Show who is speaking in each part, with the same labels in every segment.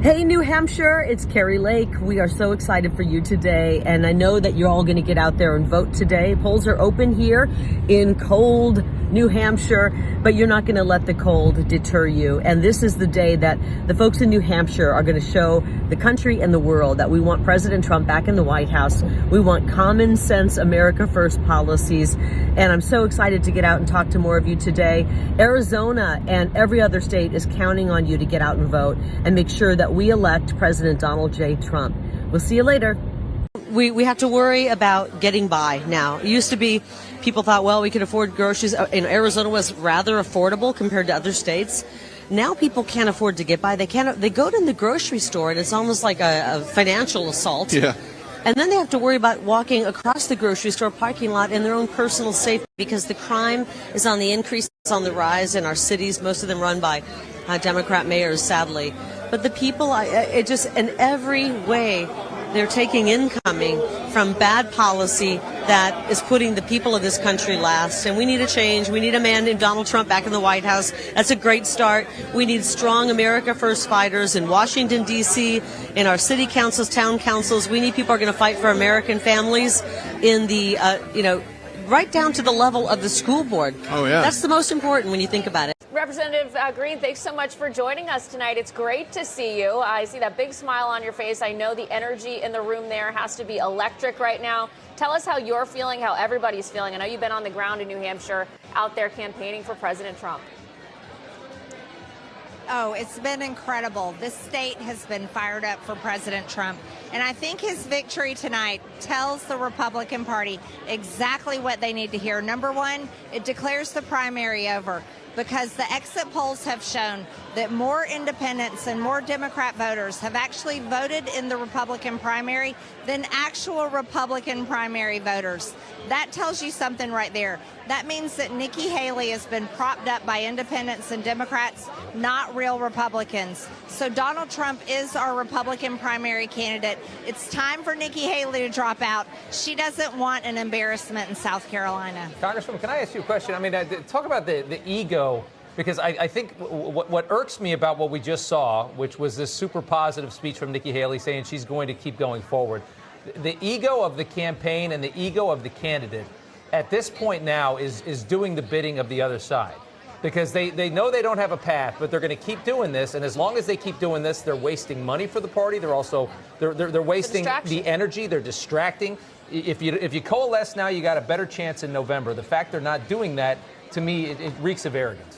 Speaker 1: Hey, New Hampshire, it's Kari Lake. We are so excited for you today, and I know that you're all going to get out there and vote today. Polls are open here in cold New Hampshire, but you're not going to let the cold deter you. And this is the day that the folks in New Hampshire are going to show the country and the world that we want President Trump back in the White House. We want common sense America First policies. And I'm so excited to get out and talk to more of you today. Arizona and every other state is counting on you to get out and vote and make sure that we elect President Donald J. Trump. We'll see you later. We have to worry about getting by now. It used to be people thought, well, we could afford groceries. Arizona was rather affordable compared to other states. Now people can't afford to get by. They go to the grocery store and it's almost like a financial assault.
Speaker 2: Yeah.
Speaker 1: And then they have to worry about walking across the grocery store parking lot in their own personal safety because the crime is on the increase, it's on the rise in our cities, most of them run by Democrat mayors, sadly. But the people, in every way, they're taking incoming from bad policy that is putting the people of this country last. And we need a change. We need a man named Donald Trump back in the White House. That's a great start. We need strong America First fighters in Washington, D.C., in our city councils, town councils. We need people who are going to fight for American families in the, right down to the level of the school board.
Speaker 2: Oh, yeah.
Speaker 1: That's the most important when you think about it.
Speaker 3: Representative Greene, thanks so much for joining us tonight. It's great to see you. I see that big smile on your face. I know the energy in the room there has to be electric right now. Tell us how you're feeling, how everybody's feeling. I know you've been on the ground in New Hampshire, out there campaigning for President Trump.
Speaker 4: Oh, it's been incredible. This state has been fired up for President Trump. And I think his victory tonight tells the Republican Party exactly what they need to hear. Number one, it declares the primary over, because the exit polls have shown that more independents and more Democrat voters have actually voted in the Republican primary than actual Republican primary voters. That tells you something right there. That means that Nikki Haley has been propped up by independents and Democrats, not real Republicans. So Donald Trump is our Republican primary candidate. It's time for Nikki Haley to drop out. She doesn't want an embarrassment in South Carolina.
Speaker 5: Congresswoman, can I ask you a question? I mean, talk about the ego, because I think what irks me about what we just saw, which was this super positive speech from Nikki Haley saying she's going to keep going forward. The ego of the campaign and the ego of the candidate at this point now is doing the bidding of the other side, because they know they don't have a path, but they're going to keep doing this. And as long as they keep doing this, they're wasting money for the party. They're also they're wasting the energy. They're distracting. If you coalesce now, you got a better chance in November. The fact they're not doing that, to me, it reeks of arrogance.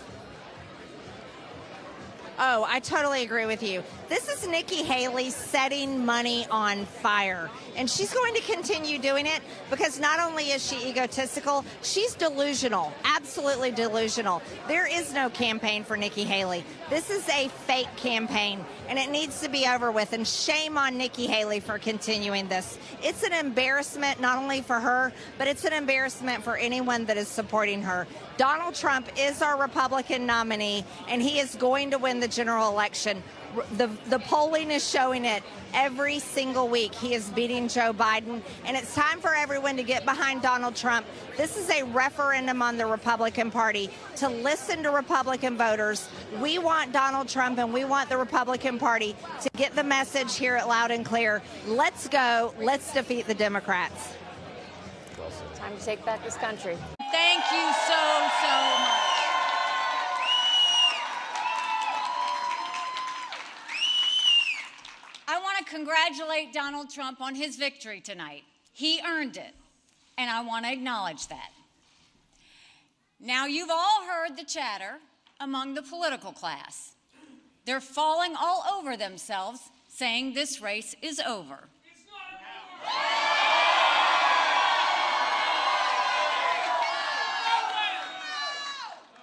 Speaker 4: Oh, I totally agree with you. This is Nikki Haley setting money on fire. And she's going to continue doing it because not only is she egotistical, she's delusional, absolutely delusional. There is no campaign for Nikki Haley. This is a fake campaign, and it needs to be over with. And shame on Nikki Haley for continuing this. It's an embarrassment not only for her, but it's an embarrassment for anyone that is supporting her. Donald Trump is our Republican nominee, and he is going to win the general election. The polling is showing it every single week. He is beating Joe Biden, and it's time for everyone to get behind Donald Trump. This is a referendum on the Republican Party to listen to Republican voters. We want Donald Trump, and we want the Republican Party to get the message here at loud and clear. Let's go. Let's defeat the Democrats.
Speaker 3: Time to take back this country.
Speaker 6: Thank you so much. I want to congratulate Donald Trump on his victory tonight. He earned it, and I want to acknowledge that. Now, you've all heard the chatter among the political class. They're falling all over themselves, saying this race is over.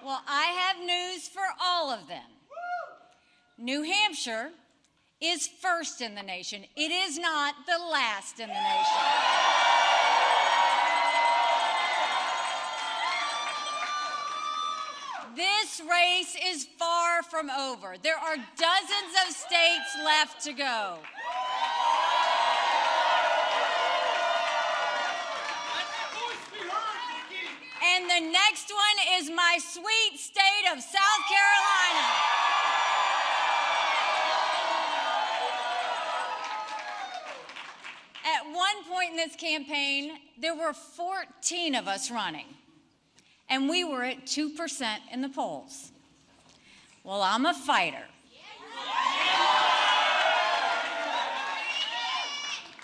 Speaker 6: Well, I have news for all of them. New Hampshire is first in the nation. It is not the last in the nation. This race is far from over. There are dozens of states left to go. And the next one is my sweet state of South Carolina. point in this campaign, there were 14 of us running, and we were at 2% in the polls. Well, I'm a fighter.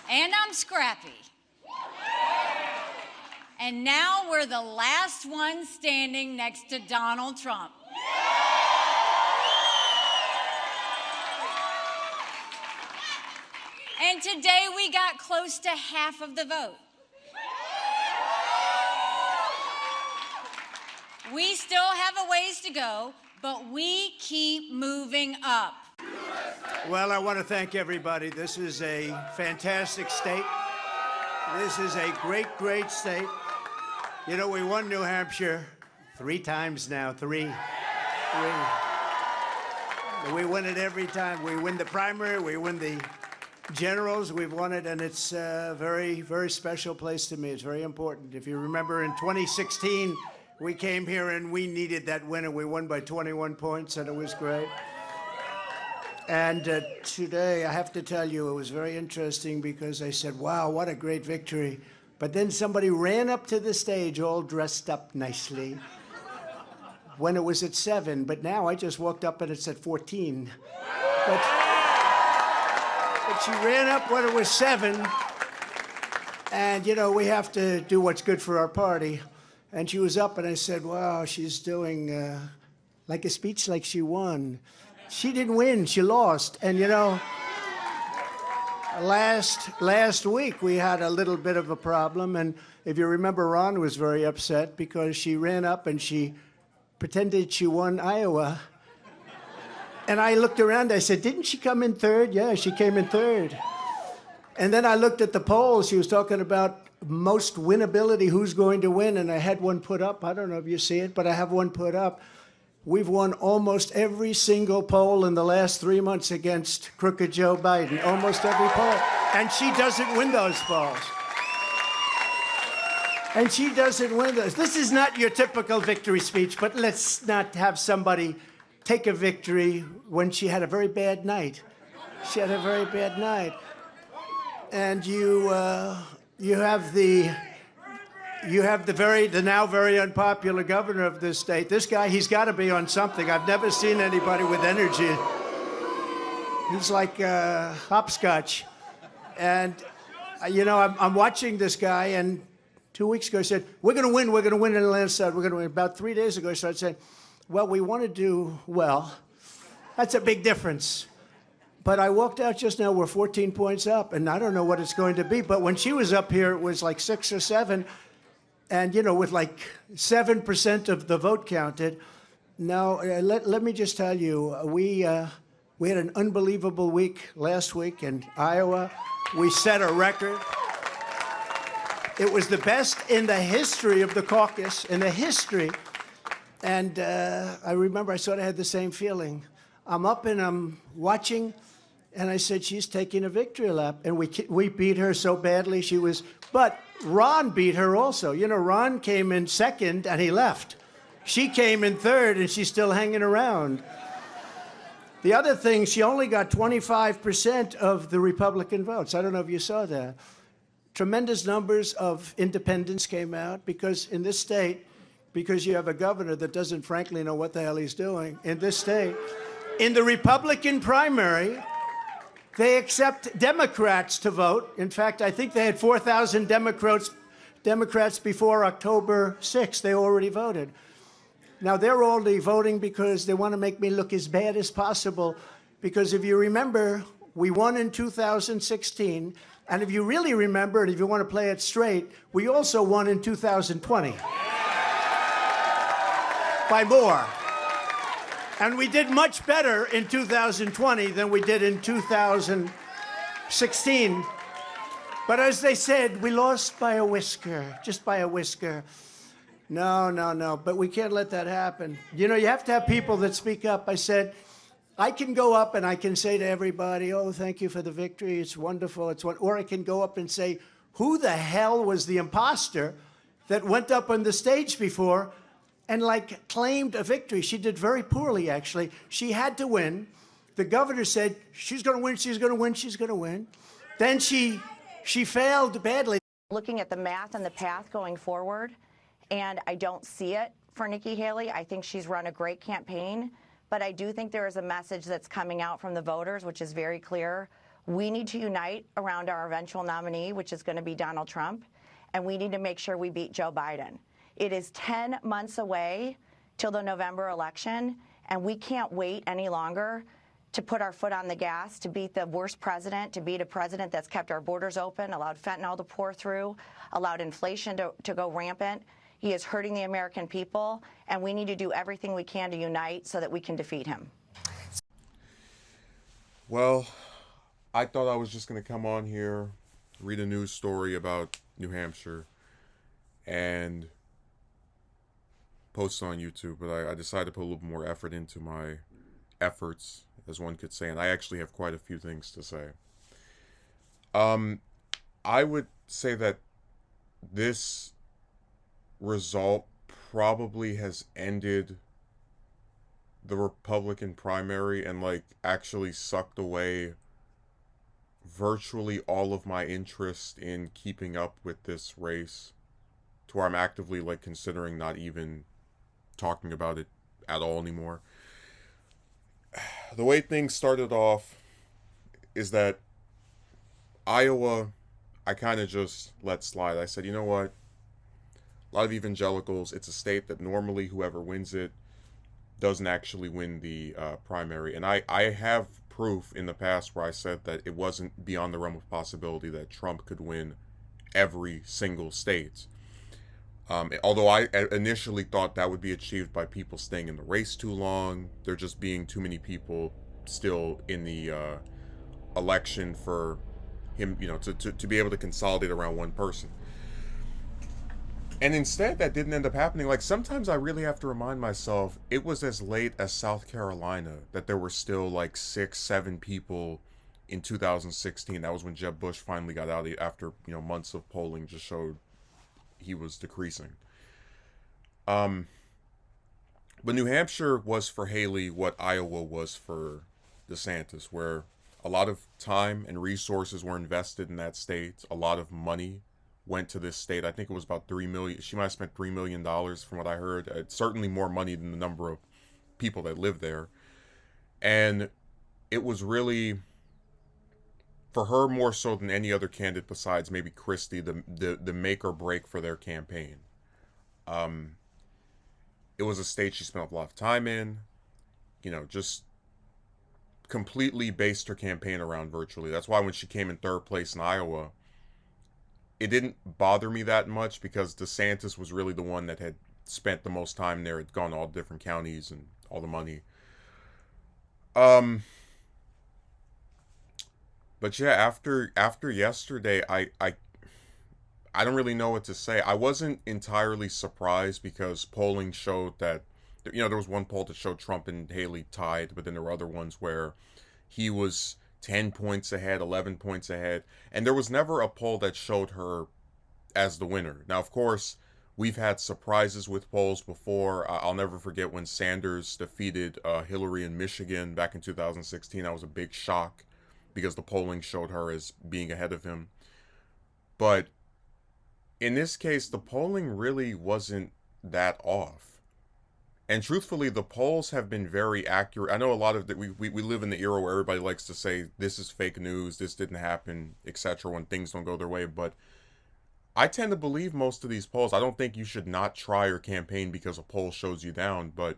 Speaker 6: And I'm scrappy. And now we're the last one standing next to Donald Trump. And today we got close to half of the vote. We still have a ways to go, but we keep moving up.
Speaker 2: Well, I want to thank everybody. This is a fantastic state. This is a great, great state. You know, we won New Hampshire 3 times now, three. We win it every time. We win the primary, we win the generals, we've won it, and it's a very, very special place to me. It's very important. If you remember in 2016, we came here and we needed that win, and we won by 21 points, and it was great. And today, I have to tell you, it was very interesting because I said, wow, what a great victory. But then somebody ran up to the stage all dressed up nicely when it was at 7. But now I just walked up and it's at 14. But she ran up when it was 7. And, you know, we have to do what's good for our party. And she was up and I said, wow, she's doing like a speech like she won. She didn't win, she lost. And you know, last week we had a little bit of a problem, and if you remember, Ron was very upset because she ran up and she pretended she won Iowa. And I looked around, I said, didn't she come in 3rd? Yeah, she came in 3rd. And then I looked at the polls, she was talking about most winnability, who's going to win, and I had one put up. I don't know if you see it, but I have one put up. We've won almost every single poll in the last 3 months against crooked Joe Biden, almost every poll. And she doesn't win those polls. And she doesn't win those. This is not your typical victory speech, but let's not have somebody take a victory when she had a very bad night. She had a very bad night. And you have the now very unpopular governor of this state. This guy, he's got to be on something. I've never seen anybody with energy. He's like hopscotch. And, you know, I'm watching this guy, and 2 weeks ago he said, we're going to win in the landslide, we're going to win. About 3 days ago he started saying, well, we want to do well. That's a big difference. But I walked out just now, we're 14 points up, and I don't know what it's going to be. But when she was up here, it was like 6 or 7. And, you know, with like 7% of the vote counted. Now, let me just tell you, we had an unbelievable week last week in Iowa. We set a record. It was the best in the history of the caucus, in the history. And I remember I sort of had the same feeling. I'm up and I'm watching, and I said, she's taking a victory lap. And we beat her so badly, she was, but Ron beat her also. You know, Ron came in 2nd and he left. She came in 3rd and she's still hanging around. The other thing, she only got 25% of the Republican votes. I don't know if you saw that. Tremendous numbers of independents came out because in this state, because you have a governor that doesn't frankly know what the hell he's doing in this state, in the Republican primary, they accept Democrats to vote. In fact, I think they had 4,000 Democrats before October 6th. They already voted. Now, they're only voting because they want to make me look as bad as possible. Because if you remember, we won in 2016. And if you really remember, and if you want to play it straight, we also won in 2020. By more. And we did much better in 2020 than we did in 2016. But as they said, we lost by a whisker, just by a whisker. No. But we can't let that happen. You know, you have to have people that speak up. I said, I can go up and I can say to everybody, oh, thank you for the victory. It's wonderful. Or I can go up and say, who the hell was the imposter that went up on the stage before and like claimed a victory? She did very poorly, actually. She had to win. The governor said, she's going to win, she's going to win, she's going to win. Then she She failed badly.
Speaker 7: Looking at the math and the path going forward, and I don't see it for Nikki Haley. I think she's run a great campaign, but I do think there is a message that's coming out from the voters, which is very clear. We need to unite around our eventual nominee, which is going to be Donald Trump, and we need to make sure we beat Joe Biden. It is 10 months away till the November election, and we can't wait any longer to put our foot on the gas, to beat the worst president, to beat a president that's kept our borders open, allowed fentanyl to pour through, allowed inflation to go rampant. He is hurting the American people, and we need to do everything we can to unite so that we can defeat him.
Speaker 8: Well, I thought I was just going to come on here, read a news story about New Hampshire, and post on YouTube, but I decided to put a little more effort into my efforts, as one could say, and I actually have quite a few things to say. I would say that this result probably has ended the Republican primary and like actually sucked away virtually all of my interest in keeping up with this race, to where I'm actively like considering not even talking about it at all anymore. The way things started off is that Iowa, I kind of just let slide. I said, you know what? A lot of evangelicals, it's a state that normally whoever wins it doesn't actually win the primary. And I have proof in the past where I said that it wasn't beyond the realm of possibility that Trump could win every single state. Although I initially thought that would be achieved by people staying in the race too long, there just being too many people still in the election for him, you know, to be able to consolidate around one person. And instead, that didn't end up happening. Like, sometimes I really have to remind myself, it was as late as South Carolina that there were still like 6-7 people in 2016. That was when Jeb Bush finally got out after, you know, months of polling just showed he was decreasing. But New Hampshire was for Haley what Iowa was for DeSantis, where a lot of time and resources were invested in that state. A lot of money went to this state. I think it was about $3 million. She might have spent $3 million from what I heard. It's certainly more money than the number of people that live there. And it was really, for her more so than any other candidate besides maybe Christie, the make or break for their campaign. It was a state she spent a lot of time in, you know, just completely based her campaign around virtually. That's why when she came in third place in Iowa, it didn't bother me that much because DeSantis was really the one that had spent the most time there, had gone to all different counties and all the money. But yeah, after yesterday, I don't really know what to say. I wasn't entirely surprised because polling showed that, you know, there was one poll that showed Trump and Haley tied, but then there were other ones where he was 10 points ahead, 11 points ahead, and there was never a poll that showed her as the winner. Now, of course, we've had surprises with polls before. I'll never forget when Sanders defeated Hillary in Michigan back in 2016. That was a big shock because the polling showed her as being ahead of him. But in this case, the polling really wasn't that off. And truthfully, the polls have been very accurate. I know a lot of we live in the era where everybody likes to say this is fake news, this didn't happen, etc. when things don't go their way. But I tend to believe most of these polls. I don't think you should not try your campaign because a poll shows you down. But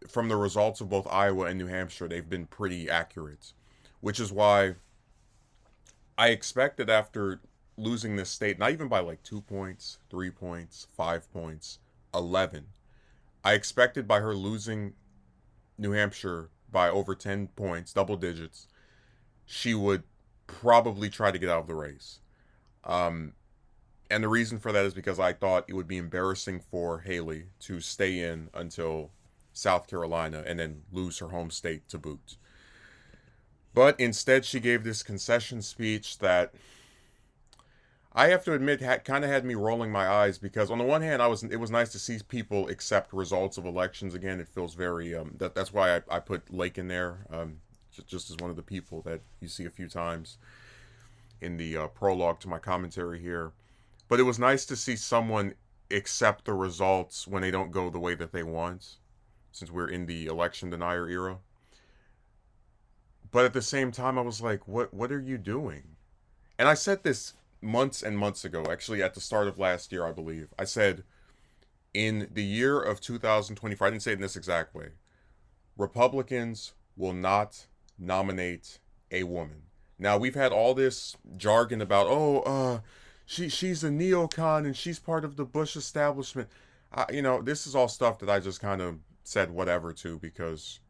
Speaker 8: from the results of both Iowa and New Hampshire, they've been pretty accurate. Which is why I expected after losing this state, not even by like 2 points, 3 points, 5 points, 11. I expected by her losing New Hampshire by over 10 points, double digits, she would probably try to get out of the race. And the reason for that is because I thought it would be embarrassing for Haley to stay in until South Carolina and then lose her home state to boot. But instead, she gave this concession speech that I have to admit kind of had me rolling my eyes because on the one hand, it was nice to see people accept results of elections again. It feels very that's why I put Lake in there, just as one of the people that you see a few times. prologue to my commentary here. But it was nice to see someone accept the results when they don't go the way that they want, since we're in the election denier era. But at the same time, I was like, what are you doing? And I said this months and months ago, actually at the start of last year, I believe. I said, in the year of 2024, I didn't say it in this exact way, Republicans will not nominate a woman. Now, we've had all this jargon about, she's a neocon and she's part of the Bush establishment. This is all stuff that I just kind of said whatever to, because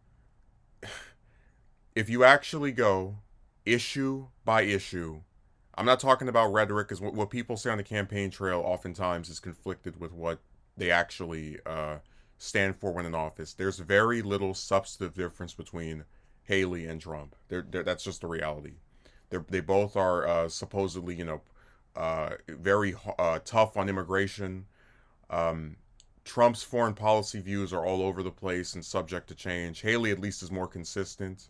Speaker 8: if you actually go issue by issue, I'm not talking about rhetoric, because what people say on the campaign trail oftentimes is conflicted with what they actually stand for when in office. There's very little substantive difference between Haley and Trump. That's just the reality. They both are supposedly, very tough on immigration. Trump's foreign policy views are all over the place and subject to change. Haley at least is more consistent,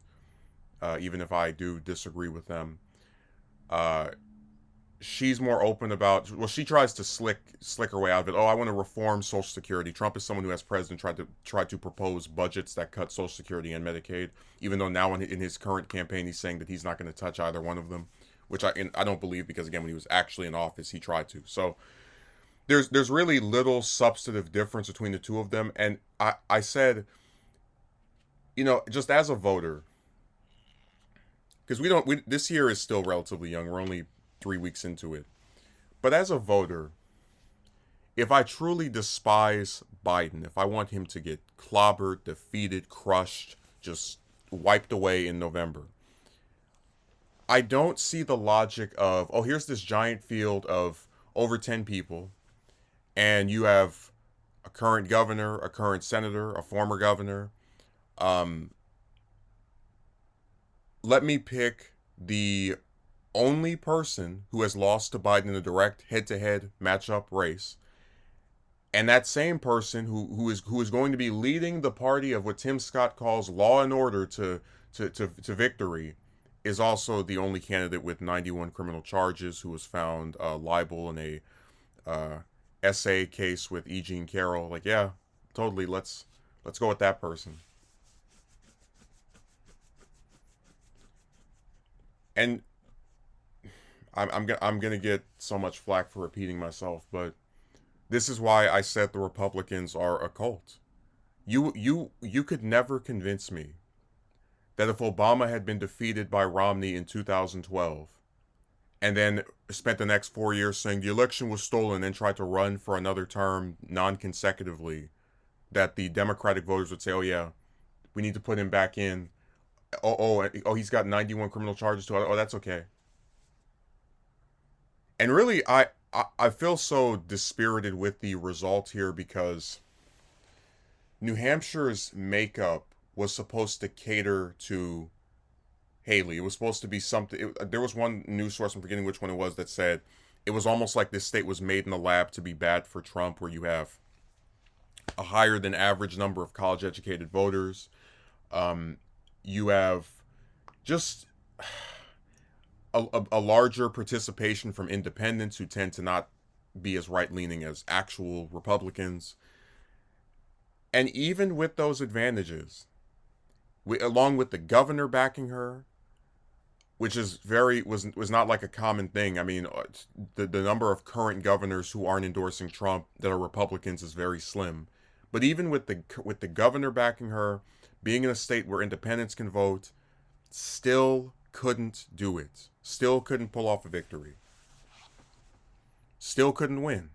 Speaker 8: even if I do disagree with them. She's more open about, she tries to slick her way out of it. I want to reform Social Security. Trump is someone who, as president, tried to propose budgets that cut Social Security and Medicaid, even though now in his current campaign he's saying that he's not going to touch either one of them, which I don't believe, because again, when he was actually in office, he tried to. So there's really little substantive difference between the two of them. And I said, just as a voter, because this year is still relatively young. We're only 3 weeks into it. But as a voter, if I truly despise Biden, if I want him to get clobbered, defeated, crushed, just wiped away in November, I don't see the logic of, here's this giant field of over 10 people, and you have a current governor, a current senator, a former governor. Let me pick the only person who has lost to Biden in a direct head-to-head matchup race, and that same person who is going to be leading the party of what Tim Scott calls law and order to victory, is also the only candidate with 91 criminal charges who was found liable in a SA case with E. Jean Carroll. Like, yeah, totally. Let's go with that person. And I'm gonna get so much flack for repeating myself, but this is why I said the Republicans are a cult. You could never convince me that if Obama had been defeated by Romney in 2012, and then spent the next 4 years saying the election was stolen and tried to run for another term non-consecutively, that the Democratic voters would say, yeah, we need to put him back in. He's got 91 criminal charges too. That's okay. And really, I feel so dispirited with the result here, because New Hampshire's makeup was supposed to cater to Haley. It was supposed to be something. There was one news source, I'm forgetting which one it was, that said it was almost like this state was made in the lab to be bad for Trump, where you have a higher than average number of college educated voters. You have just a larger participation from independents, who tend to not be as right-leaning as actual Republicans. And even with those advantages, along with the governor backing her, which is was not like a common thing. I mean, the number of current governors who aren't endorsing Trump that are Republicans is very slim. But even with the governor backing her, being in a state where independents can vote, still couldn't do it. Still couldn't pull off a victory. Still couldn't win.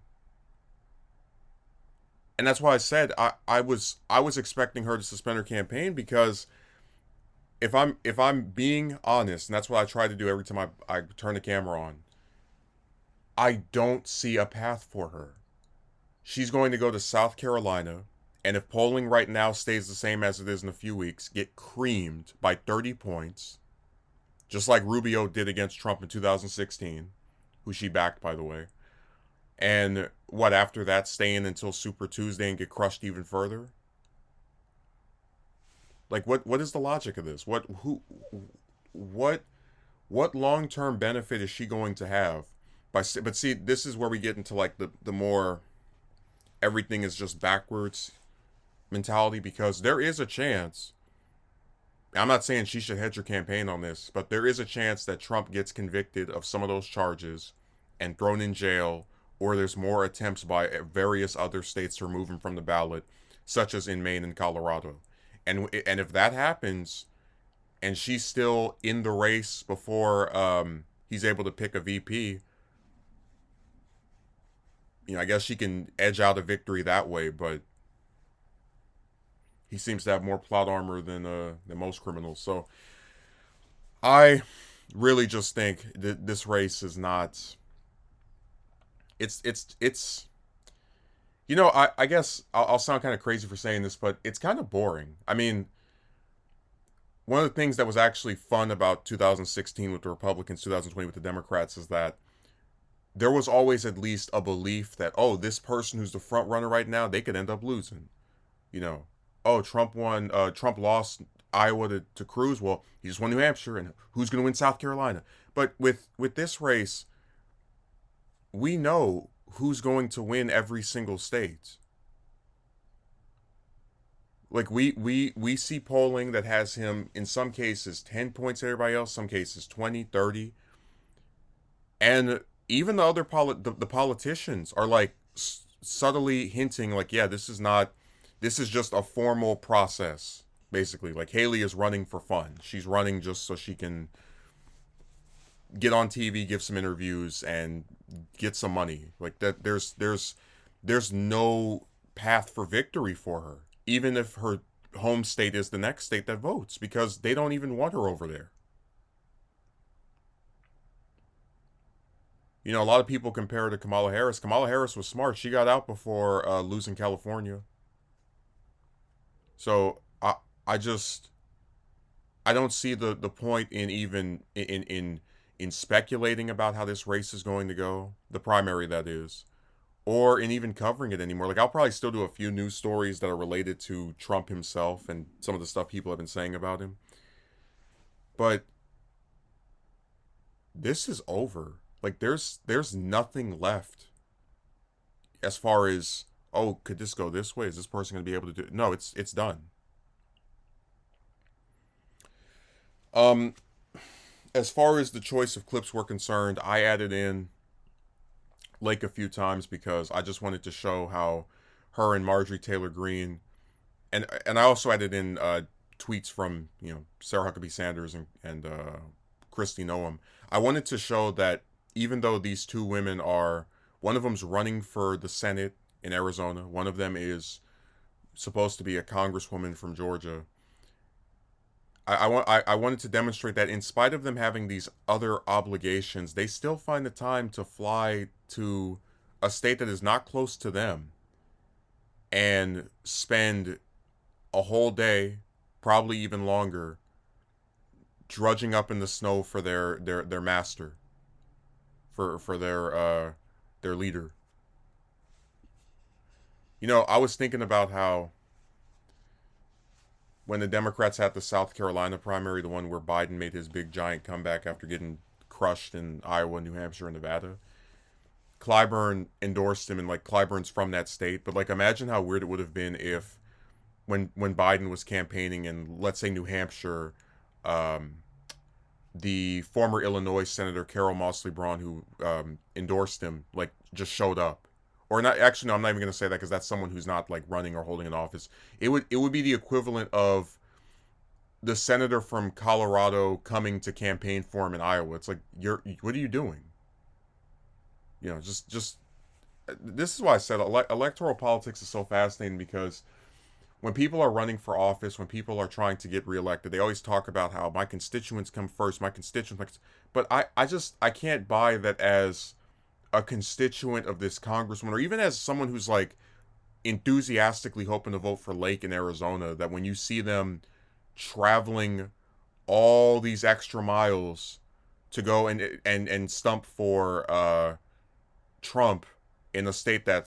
Speaker 8: And that's why I said I was expecting her to suspend her campaign, because if I'm being honest, and that's what I try to do every time I turn the camera on, I don't see a path for her. She's going to go to South Carolina, and if polling right now stays the same as it is in a few weeks, get creamed by 30 points, just like Rubio did against Trump in 2016, who she backed, by the way. And after that, stay in until Super Tuesday and get crushed even further? Like, what is the logic of this? What what long-term benefit is she going to have? But see, this is where we get into like the more everything is just backwards mentality, because there is a chance. I'm not saying she should hedge her campaign on this, but there is a chance that Trump gets convicted of some of those charges and thrown in jail, or there's more attempts by various other states to remove him from the ballot, such as in Maine and Colorado. And if that happens, and she's still in the race before he's able to pick a VP, I guess she can edge out a victory that way, but he seems to have more plot armor than most criminals. So I really just think that this race is not. It's. I guess I'll sound kind of crazy for saying this, but it's kind of boring. I mean, one of the things that was actually fun about 2016 with the Republicans, 2020 with the Democrats, is that there was always at least a belief that, oh, this person who's the front runner right now, they could end up losing. Oh, Trump lost Iowa to Cruz. Well, he just won New Hampshire, and who's going to win South Carolina? But with this race, we know who's going to win every single state. Like we see polling that has him in some cases 10 points to everybody else, some cases 20, 30. And even the other the politicians are like subtly hinting like, yeah, this is just a formal process, basically. Like Haley is running for fun. She's running just so she can get on TV, give some interviews, and get some money. Like that, there's no path for victory for her, even if her home state is the next state that votes, because they don't even want her over there. A lot of people compare her to Kamala Harris. Kamala Harris was smart. She got out before losing California. So I don't see the point in even in speculating about how this race is going to go, the primary that is, or in even covering it anymore. Like I'll probably still do a few news stories that are related to Trump himself and some of the stuff people have been saying about him. But this is over. Like there's nothing left as far as, oh, could this go this way? Is this person going to be able to do it? No, it's done. As far as the choice of clips were concerned, I added in Lake a few times because I just wanted to show how her and Marjorie Taylor Greene, and I also added in tweets from Sarah Huckabee Sanders and Kristi Noem. I wanted to show that even though these two women one of them's running for the Senate in Arizona, one of them is supposed to be a congresswoman from Georgia. I wanted to demonstrate that in spite of them having these other obligations, they still find the time to fly to a state that is not close to them and spend a whole day, probably even longer, drudging up in the snow for their master, for their leader. I was thinking about how when the Democrats had the South Carolina primary, the one where Biden made his big giant comeback after getting crushed in Iowa, New Hampshire, and Nevada, Clyburn endorsed him, and like Clyburn's from that state. But like, imagine how weird it would have been if when Biden was campaigning in, let's say, New Hampshire, the former Illinois Senator Carol Mosley Braun, who endorsed him, like just showed up. Or not, actually, no, I'm not even going to say that because that's someone who's not like running or holding an office. It would be the equivalent of the senator from Colorado coming to campaign for him in Iowa. It's like, what are you doing? Just this is why I said electoral politics is so fascinating, because when people are running for office, when people are trying to get reelected, they always talk about how my constituents come first, but I can't buy that as a constituent of this congressman, or even as someone who's like enthusiastically hoping to vote for Lake in Arizona, that when you see them traveling all these extra miles to go and stump for Trump in a state that's